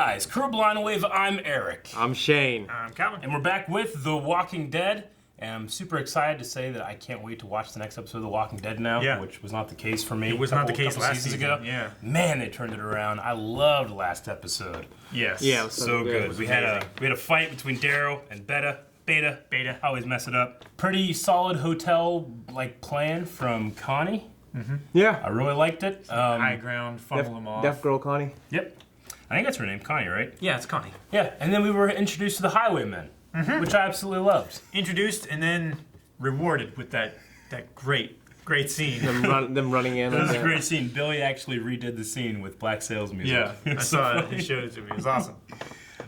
guys? Kuro Blind Wave, I'm Eric. I'm Shane. I'm Calvin. And we're back with The Walking Dead. And I'm super excited to say that I can't wait to watch the next episode of The Walking Dead now, which was not the case for me. It was not the case last seasons season. ago. Yeah. Man, they turned it around. I loved last episode. Yes. Yeah, it was So good. We had a fight between Daryl and Beta. I always mess it up. Pretty solid hotel plan from Connie. Mm-hmm. Yeah. I really liked it. High ground, funnel them off. Deaf girl Connie. Yep. I think that's her name, Connie, right? Yeah, it's Connie. Yeah, and then we were introduced to the Highwaymen, which I absolutely loved. Introduced and then rewarded with that great scene. Them running in. That was a great scene. Billy actually redid the scene with Black Sails music. Yeah, I saw it. He showed it to me. It was awesome.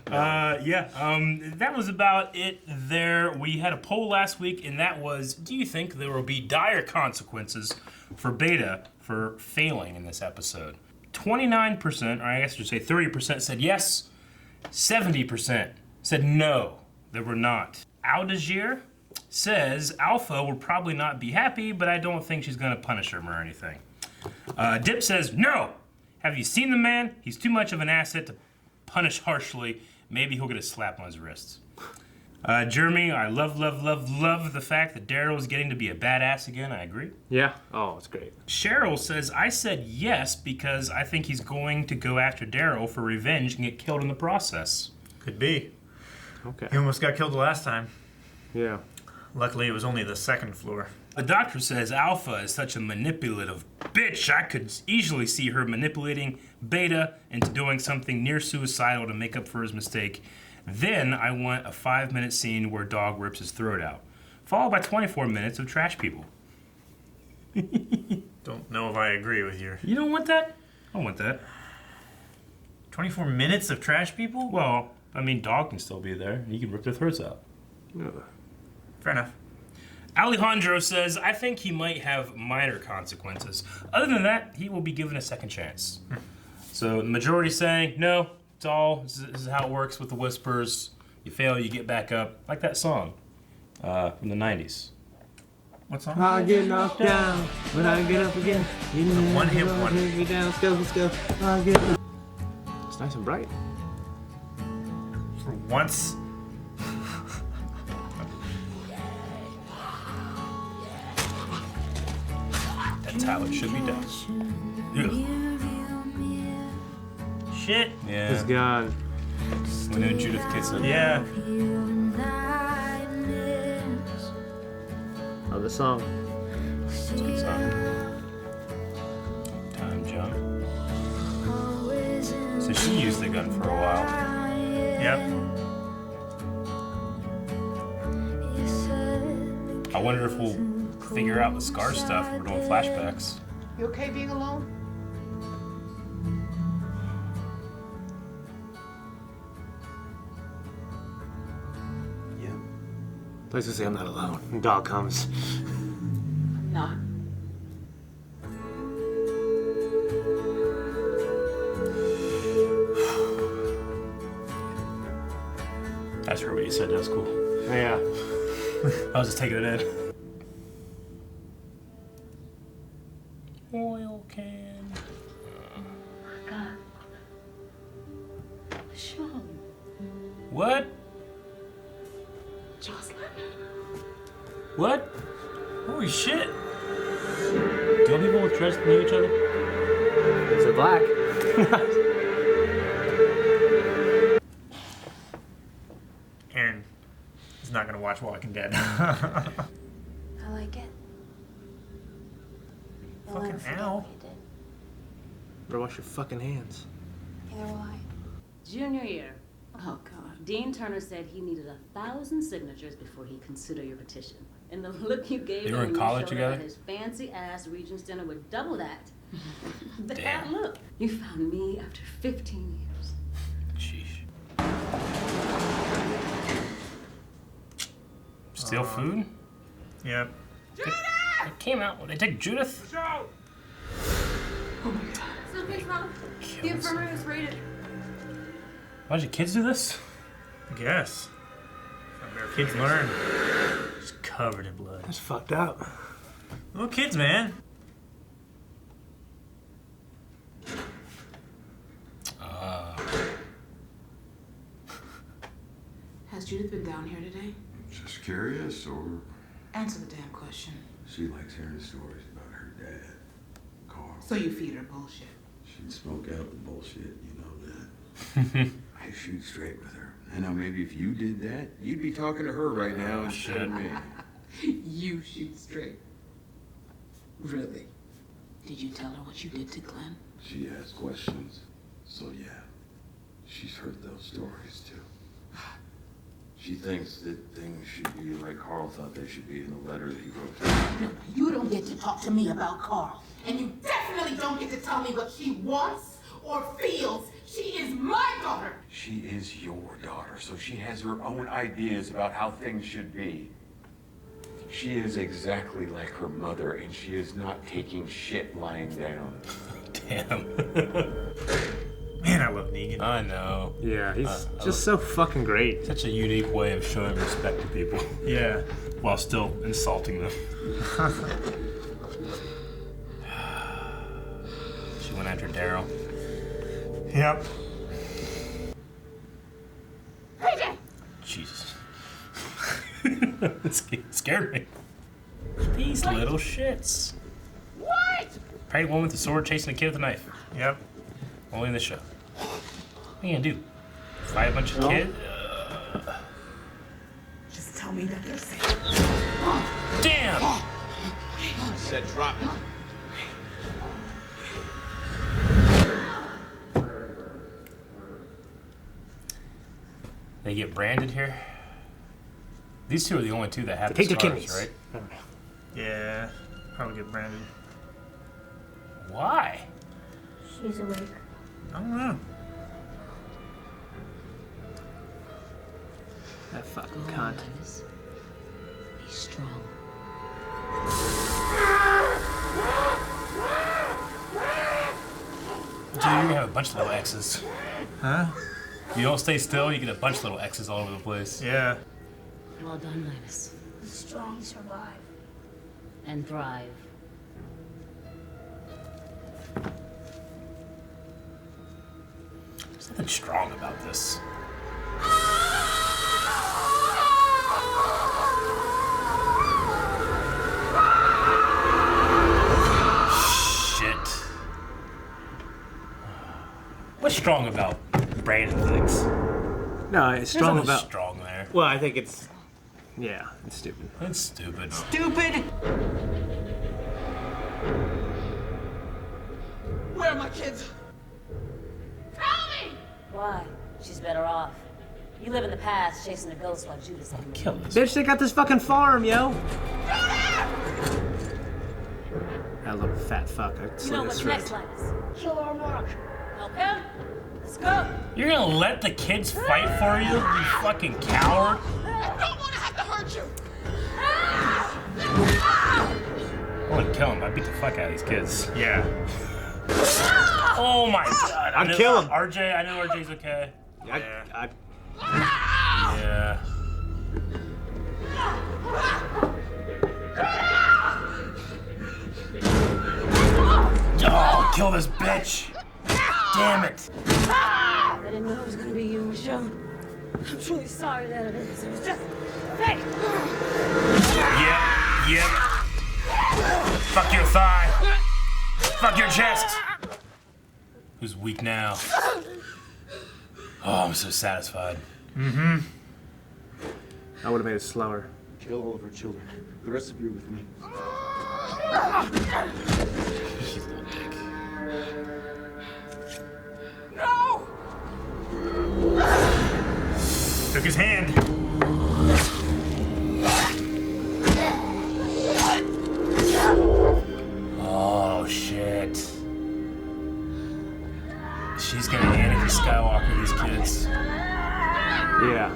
That was about it there. We had a poll last week, and that was, do you think there will be dire consequences for Beta for failing in this episode? 29%, or I guess I should say 30% said yes. 70% said no, there were not. Aldagir says Alpha will probably not be happy, but I don't think she's going to punish him or anything. Dip says no. Have you seen the man? He's too much of an asset to punish harshly. Maybe he'll get a slap on his wrists. Jeremy, I love the fact that Daryl is getting to be a badass again. I agree. Yeah. Oh, it's great. Cheryl says, I said yes because I think he's going to go after Daryl for revenge and get killed in the process. Could be. Okay. He almost got killed the last time. Yeah. Luckily, it was only the second floor. The doctor says Alpha is such a manipulative bitch. I could easily see her manipulating Beta into doing something near suicidal to make up for his mistake. Then I want a 5-minute scene where Dog rips his throat out, followed by 24 minutes of trash people. Don't know if I agree with you. You don't want that? I want that. 24 minutes of trash people? Well, I mean, Dog can still be there. He can rip their throats out. Fair enough. Alejandro says, I think he might have minor consequences. Other than that, he will be given a second chance. So the majority saying, no, this is how it works with the Whispers. You fail, you get back up. Like that song from the 90s. What song? I get knocked down, but I get up again. One hit one. Me down, let's go. It's nice and bright. For once. That's how it should be done. Ugh. Shit. Yeah. It's gone. We know Judith gets it. Yeah. Oh, the song. It's a good song. Time jump. So she used the gun for a while. Yep. I wonder if we'll figure out the Scar stuff if we're doing flashbacks. You okay being alone? Yeah. Please say I'm not alone. And Dog comes. No. That's heard what you said. That was cool. Yeah. I was just taking it in. Oil can. God. Sean. What? Jocelyn. What? Holy shit. Do people with dreads know each other? Is it black? Aaron is not going to watch Walking Dead. I like it. You'll Fucking never forget ow. what you did. Better wash your fucking hands. Neither will I. Junior year. Oh, God. Dean Turner said he needed 1,000 signatures before he'd consider your petition. And the look you gave They him were in when you college showed together? up at his fancy-ass Regent's dinner would double that. That Damn. look. You found me after 15 years. Sheesh. Steal food? Yep. It came out. They take Judith? Something's wrong. The Kills. infirmary was raided. Why did your kids do this? I guess. Kids learn. Just covered in blood. That's fucked up. Little kids, man. Judith been down here today? Just curious, or Answer the damn question. she likes hearing stories about her dad, Carl. So you feed her bullshit. She'd smoke out the bullshit, you know that. I shoot straight with her. I know maybe if you did that, you'd be talking to her right now instead of me. You shoot straight. Really? Did you tell her what you did to Glenn? She asked questions, so yeah, she's heard those stories too. She thinks that things should be like Carl thought they should be in the letter that he wrote to her. No, you don't get to talk to me about Carl. And you definitely don't get to tell me what she wants or feels. She is my daughter. She is your daughter, so she has her own ideas about how things should be. She is exactly like her mother, and she is not taking shit lying down. Damn. Man, I love Negan. I know. Yeah, he's just so fucking great. Such a unique way of showing respect to people Yeah. while still insulting them. She went after Daryl. Yep. Jesus. It scared me. These little shits. What? Pregnant woman with a sword chasing a kid with a knife. Yep. Only in the show. What are you gonna do? Fight a bunch of kids? Just tell me that they're safe. Damn! I said drop it. They get branded here. These two are the only two that have Take the their scars, kidneys. right? Yeah. Probably get branded. Why? She's awake. I don't know. That fucking cunt. Guys, be strong. Dude, you're gonna have a bunch of little X's. Huh? You don't stay still, you get a bunch of little X's all over the place. Yeah. Well done, Linus. The strong survive. And thrive. There's nothing strong about this. Shit. What's strong about branded things? No, it's strong There's nothing about. strong there. Well, I think it's. Yeah, it's stupid. That's stupid. Stupid! Where are my kids? Tell me! Why? She's better off. You live in the past chasing a ghost while Judas had Kill this. Bitch, they got this fucking farm, yo. That little fat fuck. I You slit know his what's throat. next, Linus? Kill our mark. Help him? Let's go! You're gonna let the kids fight for you, you fucking coward? I don't want to have to hurt you! I wouldn't kill him. I'd beat the fuck out of these kids. Yeah. Oh my god. I'd kill him. RJ, I know RJ's okay. I Yeah. Oh, kill this bitch. Damn it. I didn't know it was gonna be you, Michelle. I'm truly sorry that it is. It was just fake. Yep. Fuck your thigh. Fuck your chest. Who's weak now? Oh, I'm so satisfied. would have made it slower. Kill all of her children. The rest of you are with me. She's a little dick. No! Took his hand. Oh, shit. She's gonna Anakin Skywalker these kids. Yeah.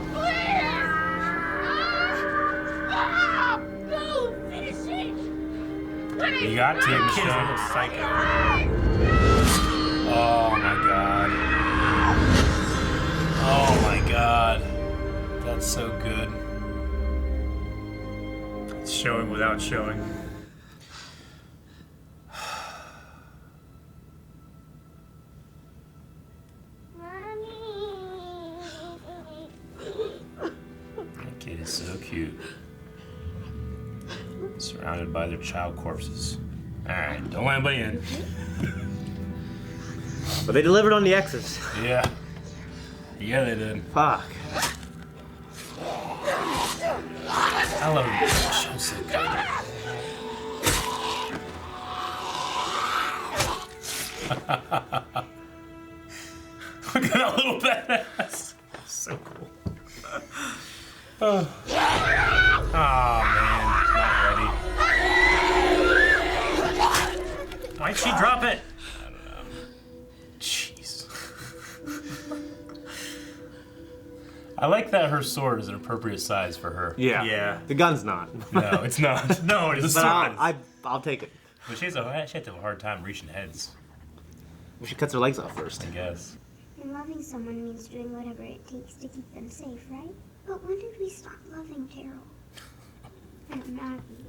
Go! Finish it! You got to, Kid's a Michelle. little psycho. Oh my god. Oh my god. That's so good. It's showing without showing. He's so cute. Surrounded by their child corpses. Alright, don't let anybody in. But they delivered on the X's. Yeah. Yeah, they did. Fuck. I love it. The show's so good. Look at that little badass. So cool. Oh, man. Not ready. Why'd she drop it? Jeez. I like that her sword is an appropriate size for her. Yeah. Yeah. The gun's not. No, it's not. No, it's The not. sword. I'll take it. But she has to have a hard time reaching heads, She cuts her legs off first. I guess. And loving someone means doing whatever it takes to keep them safe, right? But when did we stop loving Carol? And Maggie.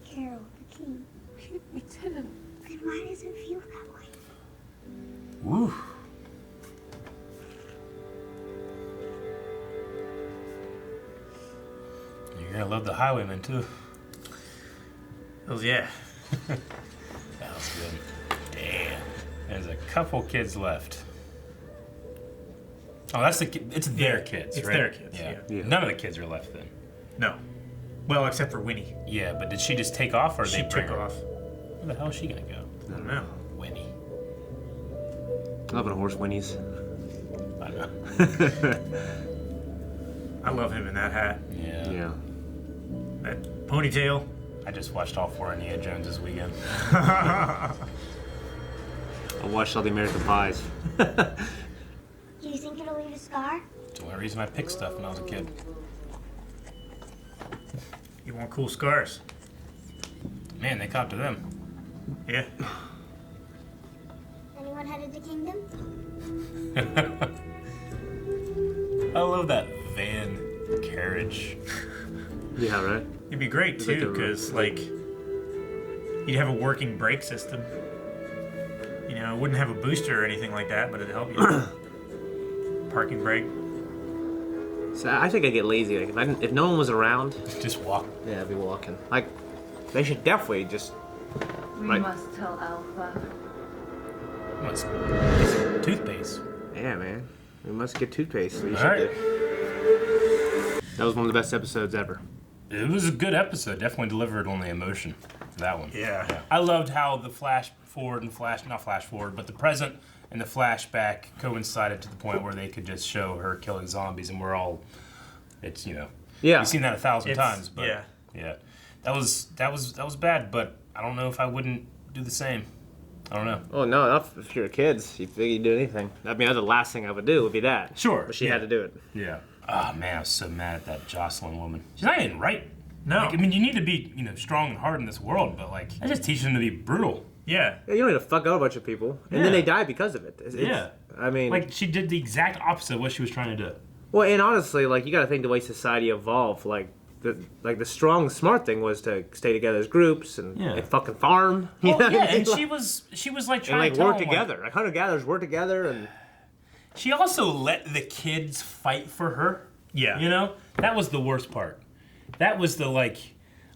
Carol, the king. We didn't. Then why does it feel that way? Woo. You're gonna love the Highwayman too. Oh, yeah. That was good. Damn. There's a couple kids left. Oh, that's it's their kids, it's right? their kids, yeah. None of the kids are left then. No. Well, except for Winnie. Yeah, but did she just take off or She they took bring her? off. Where the hell is she gonna go? I don't know. Winnie. Loving horse whinnies. I know. I love him in that hat. Yeah. Yeah. That ponytail. I just watched all 4 Indiana Jones this weekend. I watched all the American Pies. Do you think it'll leave a scar? It's the only reason I picked stuff when I was a kid. You want cool scars? Man, they caught to them. Yeah. Anyone headed to Kingdom? I love that van carriage. Yeah, right? It'd be great It's like too, a- because you'd have a working brake system. You know, it wouldn't have a booster or anything like that, but it'd help you. Parking brake. So I think I'd get lazy. Like if no one was around, Just walk. yeah, I'd be walking. Like, they should definitely just. We Right. must tell Alpha. What's toothpaste? Yeah, man. We must get toothpaste. We All should right. do. That was one of the best episodes ever. It was a good episode. Definitely delivered on the emotion for that one. Yeah. I loved how the flash forward and not flash forward, but the present and the flashback coincided to the point where they could just show her killing zombies, and we're all, it's Yeah. we've seen that 1,000 It's- times, but yeah. that was bad, but I don't know if I wouldn't do the same. I don't know. Oh no, not if you're kids. You think you'd do anything? I mean, that's the last thing I would do would be that. Sure. But she had to do it. Yeah. Oh man, I was so mad at that Jocelyn woman. She's not even right. No. Like, I mean, you need to be, strong and hard in this world, but like, I just teach them to be brutal. Yeah. Yeah, you don't need to fuck up a bunch of people, and then Yeah. they die because of it. Yeah. I mean, Like, she did the exact opposite of what she was trying to do. well, and honestly, like you got to think the way society evolved. Like the strong, smart thing was to stay together as groups and, Yeah. and fucking farm. You Oh, know what I yeah, mean? and she was like and trying like to tell work them, together. Like hunter-gatherers work together, and She also let the kids fight for her. Yeah. That was the worst part. That was the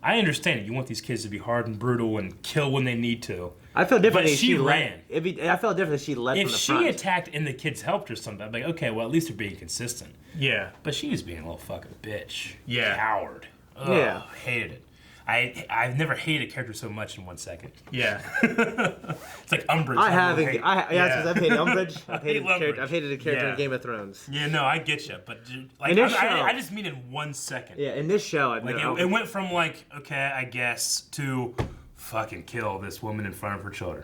I understand it. You want these kids to be hard and brutal and kill when they need to. I felt different. But if she led. ran. I felt different if she led If from the she front. attacked and the kids helped her something, I'd be like, okay, well, at least they're being consistent. Yeah. But she was being a little fucking bitch. Yeah. Coward. Ugh, Yeah. Hated it. I've never hated a character so much in 1 second. Yeah. It's like Umbridge. I have. love hate. Because I've hated Umbridge. I've hate hated, Umbridge. I've hated a character Yeah. in Game of Thrones. Yeah, no, I get you, but dude, In this show- I just mean in 1 second. Yeah, in this show, I've It went from okay, I guess, to fucking kill this woman in front of her children.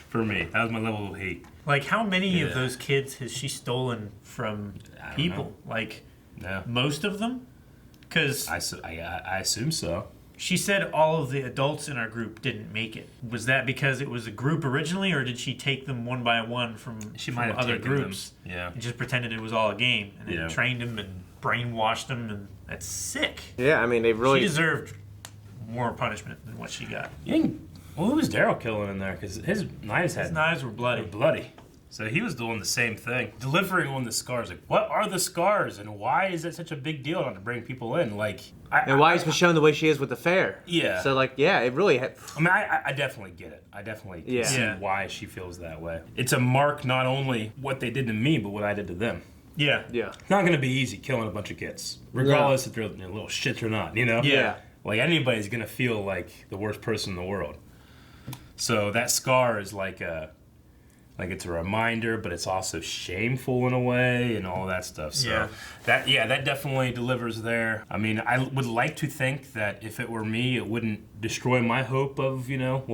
For me, that was my level of hate. Like, how many Yeah. of those kids has she stolen from don't people? Like, No, most of them? Because I assume so. she said all of the adults in our group didn't make it. Was that because it was a group originally, or did she take them one by one from might have other taken groups? them, yeah. And just pretended it was all a game, and then Yeah. trained them and brainwashed them, and that's sick. Yeah, I mean, they She really. deserved more punishment than what she got. You think, who was Daryl killing in there? Because his knives His had knives were bloody. bloody. So he was doing the same thing, delivering on the scars. Like, what are the scars, and why is it such a big deal not to bring people in? Like, And why is Michonne the way she is with the fair? Yeah. So, like, yeah, it really... I mean, I definitely get it. I definitely can see Yeah. why she feels that way. It's a mark not only what they did to me, but what I did to them. Yeah. Yeah. It's not going to be easy killing a bunch of kids, regardless if they're little shits or not, you know? Yeah. Like, anybody's going to feel like the worst person in the world. So that scar is like it's a reminder, but it's also shameful in a way and all that stuff. So that definitely delivers there. I mean, I would like to think that if it were me, it wouldn't destroy my hope of,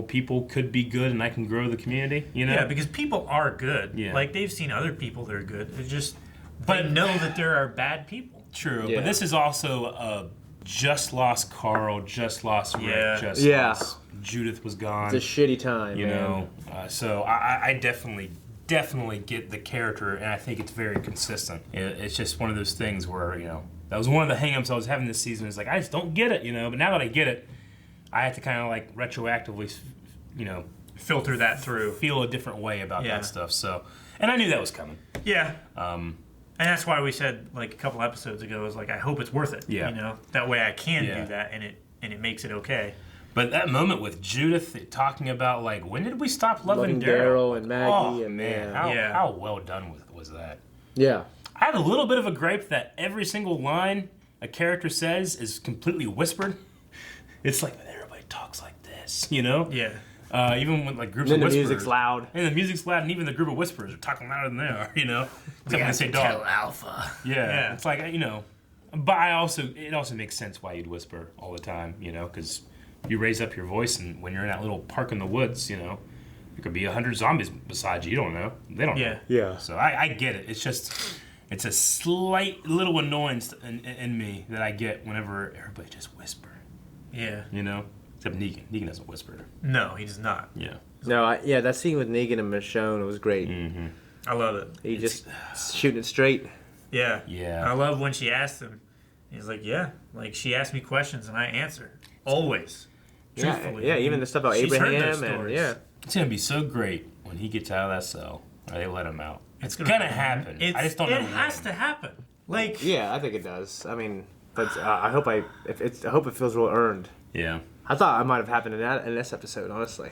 people could be good and I can grow the community, Yeah, because people are good. Yeah. Like, they've seen other people that are good. It's just, they know that there are bad people. True, Yeah. but this is also a just lost Carl, just lost Rick, Yeah. just Yeah. lost Judith was gone. It's a shitty time, You man. know, so I definitely get the character, and I think it's very consistent. It's just one of those things where, that was one of the hang-ups I was having this season. Is like, I just don't get it, but now that I get it, I have to kind of like retroactively, Filter that through. feel a different way about that stuff. So, and I knew that was coming. Yeah. And that's why we said, like, a couple episodes ago, is like, I hope it's worth it. Yeah. That way I can Yeah. do that, and it makes it okay. But that moment with Judith talking about, like, when did we stop loving Daryl Daryl? and Maggie, Oh, and man, yeah. how well done was that? Yeah. I had a little bit of a gripe that every single line a character says is completely whispered. It's like, everybody talks like this, Yeah. Even when, like, groups And then of the whisperers. music's loud. And the music's loud, and even the group of whisperers are talking louder than they are, Except when they say dog. Alpha. Yeah, it's like, but it also makes sense why you'd whisper all the time, because you raise up your voice, and when you're in that little park in the woods, there could be 100 zombies beside you. You don't know. They don't know. Yeah. So I get it. It's just, it's a slight little annoyance in me that I get whenever everybody just whisper, Yeah. Except Negan. Negan doesn't whisper. No, he does not. Yeah. No, that scene with Negan and Michonne, it was great. Mm-hmm. I love it. He just shooting it straight. Yeah. Yeah. I love when she asked him. He's like, yeah. Like, she asked me questions, and I answer. Always. Truthfully. Yeah, even the stuff about She's heard Abraham those and stories. It's going to be so great when he gets out of that cell, or they let him out. It's gonna going to happen. I just don't know It has when. to happen. Like, Yeah, I think it does. I mean, but I hope I hope it feels real earned. Yeah. I thought it might have happened in this episode, honestly.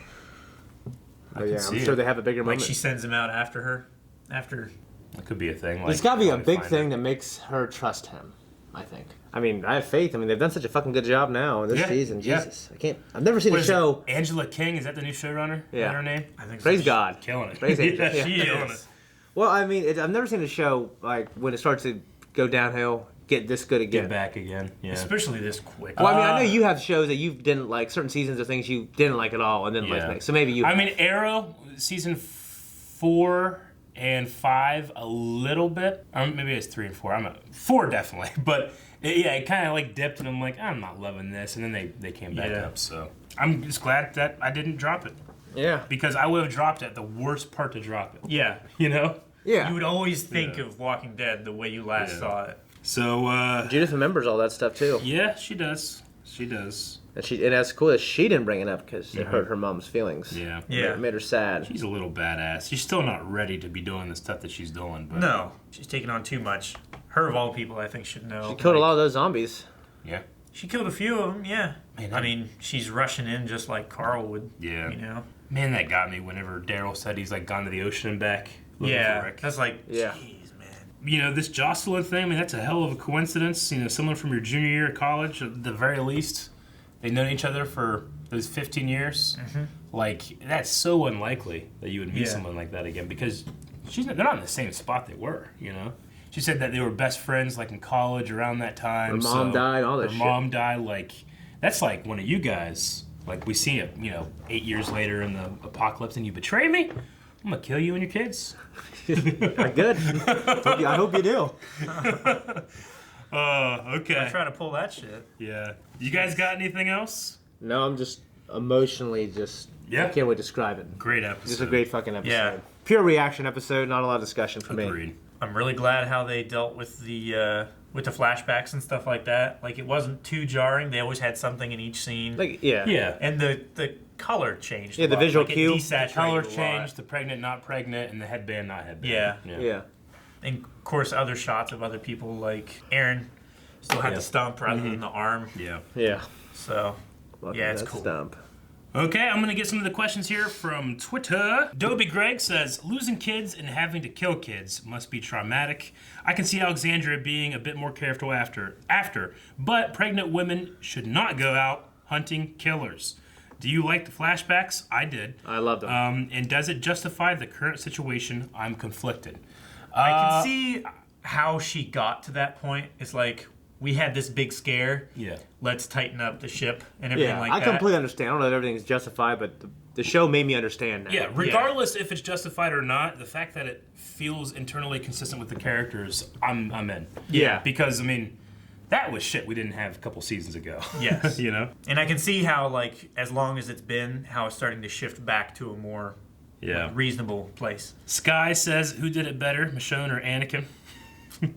But can yeah, see I'm sure it. they have a bigger like moment. she sends him out after her. After. That could be a thing. There's got to be a big thing that makes her trust him, I think. I mean, I have faith. I mean, they've done such a fucking good job now in this Yeah, season. yeah. Jesus. I've never seen a show. Angela King, is that the new showrunner? Is Yeah. that her name? I think Praise so. God. Killing it. Praise Angela. Yeah, She killing is. Well, I mean, I've never seen a show, like, when it starts to go downhill, get this good again. Get back again. Yeah. Especially this quick. Well, I mean, I know you have shows that you didn't like, certain seasons of things you didn't like at all, and then like Yeah. next. So maybe you. I mean, Arrow, season 4 and 5, a little bit. Maybe it's 3 and 4. 4 definitely. But it kind of like dipped, and I'm like, I'm not loving this. And then they came back Yeah. up. So I'm just glad that I didn't drop it. Yeah. Because I would have dropped it at the worst part to drop it. Yeah. Yeah. Yeah. You would always think of Walking Dead the way you last Yeah. saw it. So, Judith remembers all that stuff too, yeah, she does. She does. and that's cool that she didn't bring it up because it hurt her mom's feelings. Yeah. Yeah. It made her sad. She's a little badass. She's still not ready to be doing the stuff that she's doing. But No. She's taking on too much. Her, of all people, I think, should know. She killed a lot of those zombies. Yeah. She killed a few of them, yeah. Man, I mean, she's rushing in just like Carl would. Yeah. You know? Man, that got me whenever Daryl said he's like gone to the ocean and back. looking for Yeah. Rick. That's like, Yeah. jeez, man. This Jocelyn thing, I mean, that's a hell of a coincidence. Someone from your junior year of college, at the very least, they've known each other for those 15 years. Mm-hmm. Like, that's so unlikely that you would meet Yeah. someone like that again because they're not in the same spot they were, She said that they were best friends, like, in college around that time. Her mom died, all that her shit. mom died, like, that's like one of you guys. Like, we see it, 8 years later in the apocalypse, and you betray me? I'm gonna kill you and your kids. Good. I hope you do. Okay. I try to pull that shit. Yeah. You guys got anything else? No, I'm just emotionally just. Yeah. I can't wait to describe it. Great episode. Just a great fucking episode. Yeah. Pure reaction episode, not a lot of discussion for me. Agreed. I'm really glad how they dealt with the flashbacks and stuff like that. Like, it wasn't too jarring. They always had something in each scene. Like, yeah. Yeah. And the color changed. Yeah, a the lot. visual Like, it cue. desaturated Color a lot. changed, the pregnant, not pregnant, and the headband, not headband. Yeah. And of course, other shots of other people, like Aaron, still had the stump rather than the arm. Yeah. So, Lucky yeah, it's that cool. Stump. Okay, I'm going to get some of the questions here from Twitter. Dobie Greg says, losing kids and having to kill kids must be traumatic. I can see Alexandria being a bit more careful after, but pregnant women should not go out hunting killers. Do you like the flashbacks? I did. I loved them. And does it justify the current situation? I'm conflicted. I can see how she got to that point. It's like, we had this big scare. Yeah. Let's tighten up the ship and everything like I that. completely understand. I don't know if everything's justified, but the show made me understand now. Yeah, regardless if it's justified or not, the fact that it feels internally consistent with the characters, I'm in. Yeah. Because, I mean, that was shit we didn't have a couple seasons ago. Yes. You know? And I can see how, like, as long as it's been, how it's starting to shift back to a more reasonable place. Sky says, who did it better, Michonne or Anakin?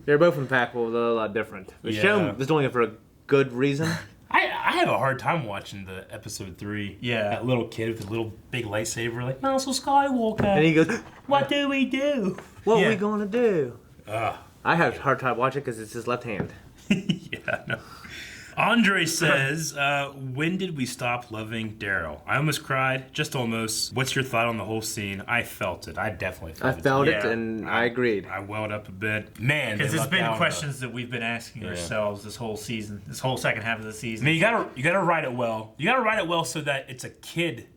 They're both impactful, they're a lot different. Michonne was doing it for a good reason. I have a hard time watching the episode 3. Yeah. That little kid with the little big lightsaber, like, Master Skywalker. And he goes, what do we do? What are we going to do? I have a hard time watching because it's his left hand. Yeah, no. Andre says, when did we stop loving Daryl? I almost cried, just almost. What's your thought on the whole scene? I felt it. I definitely felt it. I felt it, and I agreed. I welled up a bit. Man, because there's been down, questions that we've been asking ourselves this whole season, this whole second half of the season. I mean, you gotta write it well. You gotta write it well so that it's a kid.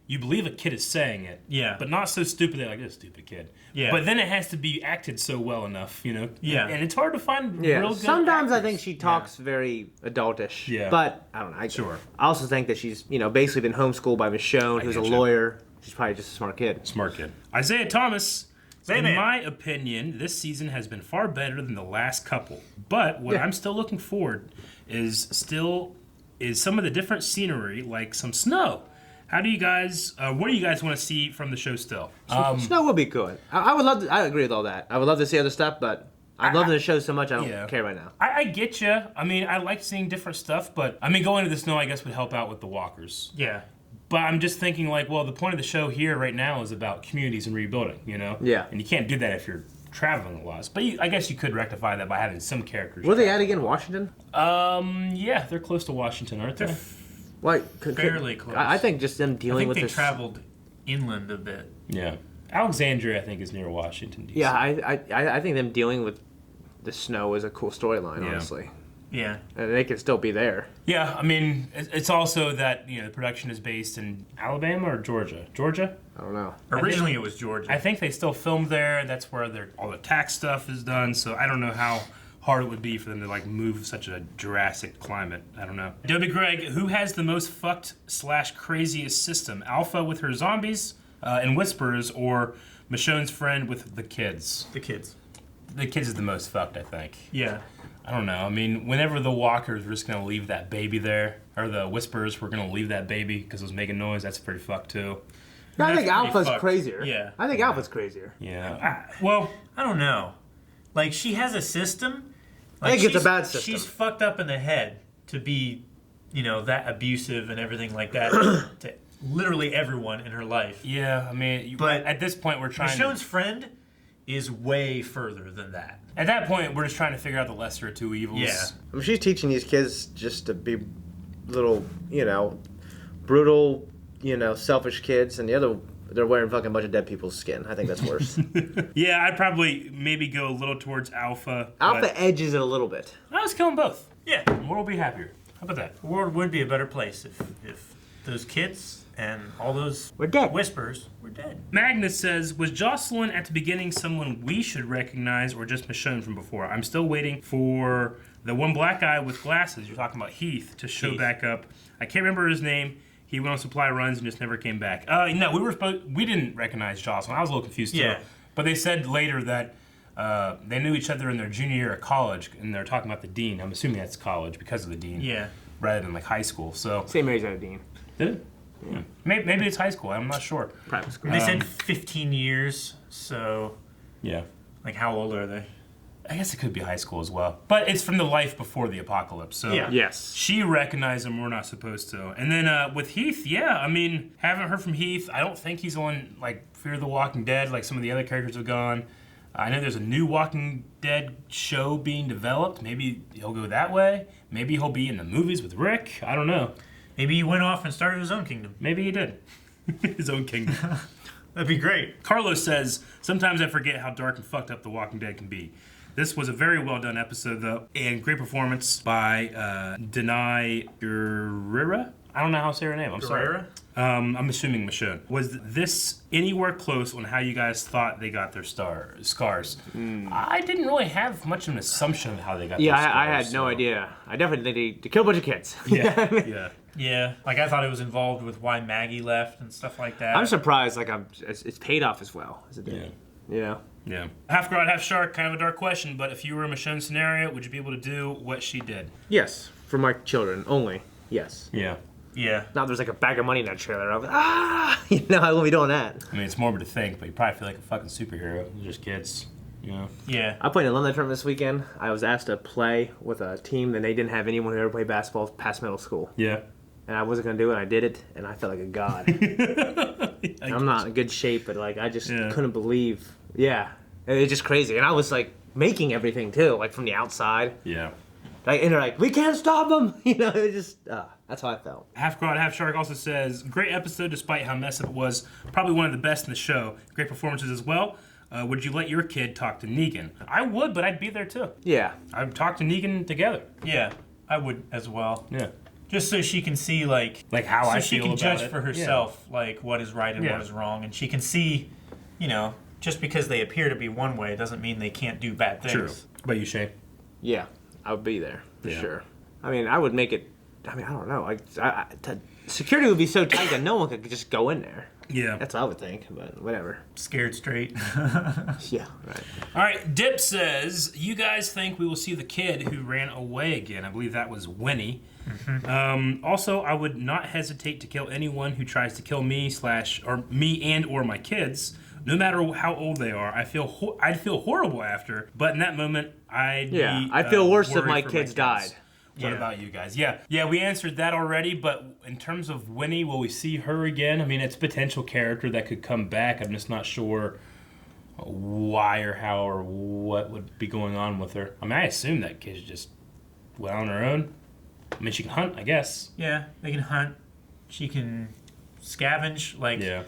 You believe a kid is saying it. Yeah. But not so stupid that like, this stupid kid. Yeah. But then it has to be acted so well enough, you know? Yeah. And it's hard to find Yeah. real good Sometimes I actors. think she talks very adultish. Yeah. But I don't know. Sure. I also think that she's, basically been homeschooled by Michonne, who's a get you. lawyer. She's probably just a smart kid. Smart kid. Isaiah Thomas. Say, in man. my opinion, this season has been far better than the last couple. But what I'm still looking forward is some of the different scenery, like some snow. How do you guys? What do you guys want to see from the show still? Snow would be good. I would love to. I agree with all that. I would love to see other stuff, but I love the show so much I don't care right now. I get you. I mean, I like seeing different stuff, but I mean, going to the snow, I guess, would help out with the walkers. Yeah. But I'm just thinking, like, well, the point of the show here right now is about communities and rebuilding, you know? Yeah. And you can't do that if you're traveling a lot. But I guess you could rectify that by having some characters. Were they at again, Washington? Yeah, they're close to Washington, aren't they? Like Fairly close. I think just them dealing with they this. traveled inland a bit. Yeah. Alexandria, I think, is near Washington, D.C. Yeah, I think them dealing with the snow is a cool storyline, honestly. Yeah. And they can still be there. Yeah, I mean, it's also that, the production is based in Alabama or Georgia? Georgia? I don't know. Originally it was Georgia. I think they still filmed there. That's where all the tax stuff is done. So I don't know how hard it would be for them to move such a Jurassic climate. I don't know. Dobie Greg, who has the most fucked / craziest system? Alpha with her zombies and whispers, or Michonne's friend with the kids? The kids. The kids is the most fucked, I think. Yeah. I don't know. I mean, whenever the walkers were just gonna leave that baby there, or the whisperers were gonna leave that baby because it was making noise, that's pretty fucked too. I think pretty Alpha's fucked. crazier. Yeah. I think Alpha's crazier. Yeah. Well, I don't know. Like, she has a system. I think it's a bad system. She's fucked up in the head to be, that abusive and everything like that to literally everyone in her life. yeah. I mean, But at this point, we're trying. Michonne's friend is way further than that. At that point, we're just trying to figure out the lesser of two evils. Yeah. I mean, she's teaching these kids just to be little, brutal, selfish kids, and the other, they're wearing fucking bunch of dead people's skin. I think that's worse. Yeah, I'd probably maybe go a little towards Alpha. Alpha edges it a little bit. I was killing both. Yeah. The world will be happier. How about that? The world would be a better place if those kids and all those We're dead. whispers were dead. Magnus says, was Jocelyn at the beginning someone we should recognize or just Michonne from before? I'm still waiting for the one black guy with glasses, you're talking about Heath, to show Heath. back up. I can't remember his name. He went on supply runs and just never came back. No, we didn't recognize Jocelyn. I was a little confused too. Yeah. But they said later that they knew each other in their junior year of college, and they're talking about the dean. I'm assuming that's college because of the dean. Yeah. Rather than high school. So Same age as Dean. did it? Yeah. Maybe it's high school. I'm not sure. Private school. They said 15 years, so Yeah. like how old are they? I guess it could be high school as well. But it's from the life before the apocalypse. So Yeah. Yes. she recognized him. We're not supposed to. And then with Heath, yeah, I mean, haven't heard from Heath. I don't think he's on like Fear the Walking Dead like some of the other characters have gone. I know there's a new Walking Dead show being developed. Maybe he'll go that way. Maybe he'll be in the movies with Rick. I don't know. Maybe he went off and started his own kingdom. Maybe he did. His own kingdom. That'd be great. Carlos says, sometimes I forget how dark and fucked up The Walking Dead can be. This was a very well done episode, though, and great performance by Denai Guerrera. I don't know how to say her name. I'm sorry. I'm assuming Michonne. Was this anywhere close on how you guys thought they got their scars? I didn't really have much of an assumption of how they got their scars. Yeah, I had no idea. I definitely think they killed a bunch of kids. Yeah, yeah. Yeah, like I thought it was involved with why Maggie left and stuff like that. I'm surprised. Like it's paid off as well as it did. Yeah. You know. Yeah. Half God, half shark, kind of a dark question, but if you were in Michonne's scenario, would you be able to do what she did? Yes, for my children only. Yes. Yeah. Yeah. Now there's like a bag of money in that trailer. I'm like, I won't be doing that. I mean, it's morbid to think, but you probably feel like a fucking superhero. They're just kids, you know? Yeah. I played in a alumni tournament this weekend. I was asked to play with a team, and they didn't have anyone who ever played basketball past middle school. Yeah. And I wasn't gonna do it. I did it, and I felt like a god. I'm not in good shape, but like I just couldn't believe. Yeah, it's just crazy. And I was like making everything too, like from the outside. Yeah. Like, and they're like, we can't stop them. You know, it just that's how I felt. Half God, half shark also says, great episode despite how messed up it was. Probably one of the best in the show. Great performances as well. Would you let your kid talk to Negan? I would, but I'd be there too. Yeah. I'd talk to Negan together. Yeah, I would as well. Yeah. Just so she can see like how so I she feel can about judge it. for herself like what is right and what is wrong, and she can see, you know, just because they appear to be one way doesn't mean they can't do bad things. True. What about you, Shane? Yeah, I would be there for sure. I mean, I would make it. I mean, I don't know. Like, security would be so tight that no one could just go in there. Yeah. That's what I would think, but whatever. Scared straight. Yeah, right. All right, Dip says, you guys think we will see the kid who ran away again? I believe that was Winnie. Mm-hmm. Also, I would not hesitate to kill anyone who tries to kill me or my kids, no matter how old they are. I'd feel horrible after, but in that moment, I'd feel worse if worried my for kids died. What about you guys? Yeah, we answered that already, but in terms of Winnie, will we see her again? I mean, it's a potential character that could come back. I'm just not sure why or how or what would be going on with her. I mean, I assume that kid just went on her own. I mean, she can hunt, I guess. Yeah, they can hunt. She can scavenge. Like, yeah.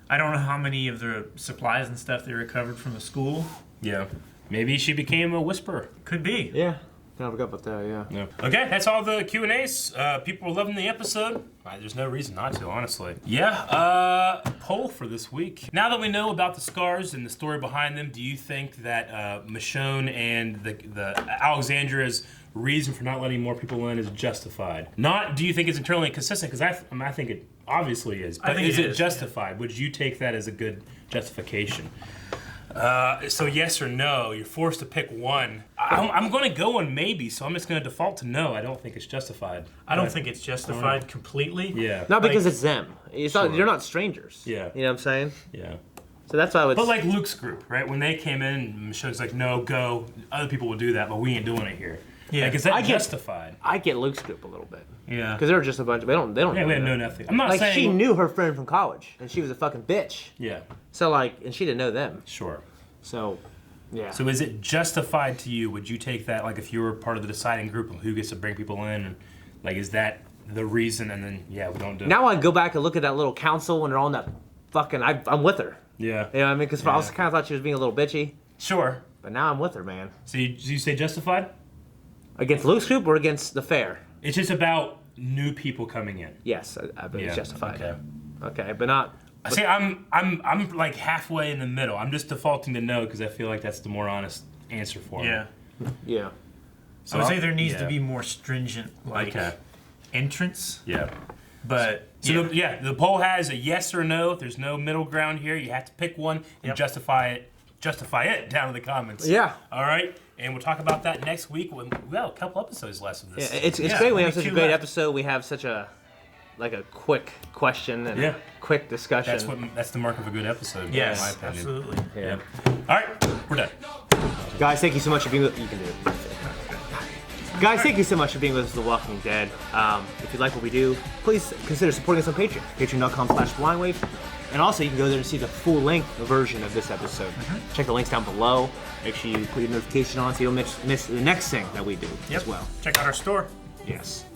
I don't know how many of the supplies and stuff they recovered from the school. Yeah. Maybe she became a whisperer. Could be. Yeah. I forgot about that, yeah. Okay, that's all the Q&As. People were loving the episode. There's no reason not to, honestly. Yeah, poll for this week. Now that we know about the scars and the story behind them, do you think that Michonne and the Alexandra's reason for not letting more people in is justified? Not do you think it's internally consistent, because I think it obviously is. But is it justified? Yeah. Would you take that as a good justification? So yes or no, you're forced to pick one. I'm going to go on maybe, so I'm just going to default to no. I don't think it's justified. I don't think it's justified completely. Yeah. Not because it's them. It's not. You're not strangers. Yeah. You know what I'm saying? Yeah. So that's why I would. But like Luke's group, right? When they came in, Michonne's like, no, go. Other people will do that, but we ain't doing it here. Yeah. Like, is that justified? I get Luke's group a little bit. Yeah. Because they're just a bunch of. They don't. Yeah, we know nothing. I'm not like, saying. She knew her friend from college, and she was a fucking bitch. Yeah. So like, and she didn't know them. Sure. So, yeah. So is it justified to you? Would you take that, like, if you were part of the deciding group of who gets to bring people in? And, like, is that the reason? And then, yeah, we don't do it. Now I go back and look at that little council when they're on that fucking. I'm with her. Yeah. You know what I mean? Because I also kind of thought she was being a little bitchy. Sure. But now I'm with her, man. So you say justified? Against Luke's group or against the fair? It's just about new people coming in. Yes, I believe it's justified. Okay. Okay, but not. See, I'm like halfway in the middle. I'm just defaulting to no because I feel like that's the more honest answer for me. Yeah. Yeah. So I would say there needs to be more stringent, like, entrance. Yeah. But so the poll has a yes or no. There's no middle ground here. You have to pick one and justify it down in the comments. Yeah. All right. And we'll talk about that next week. We have a couple episodes left of this. Yeah, it's great we have such a great episode. We have such a quick question and quick discussion. That's the mark of a good episode. Yes, in my opinion. absolutely. Yeah. All right, we're done. Guys, thank you so much for being with. You can do it. Guys, thank you so much for being with us for The Walking Dead. If you like what we do, please consider supporting us on Patreon. Patreon.com/blindwave. And also, you can go there and see the full-length version of this episode. Check the links down below. Make sure you put your notification on so you don't miss the next thing that we do as well. Check out our store. Yes.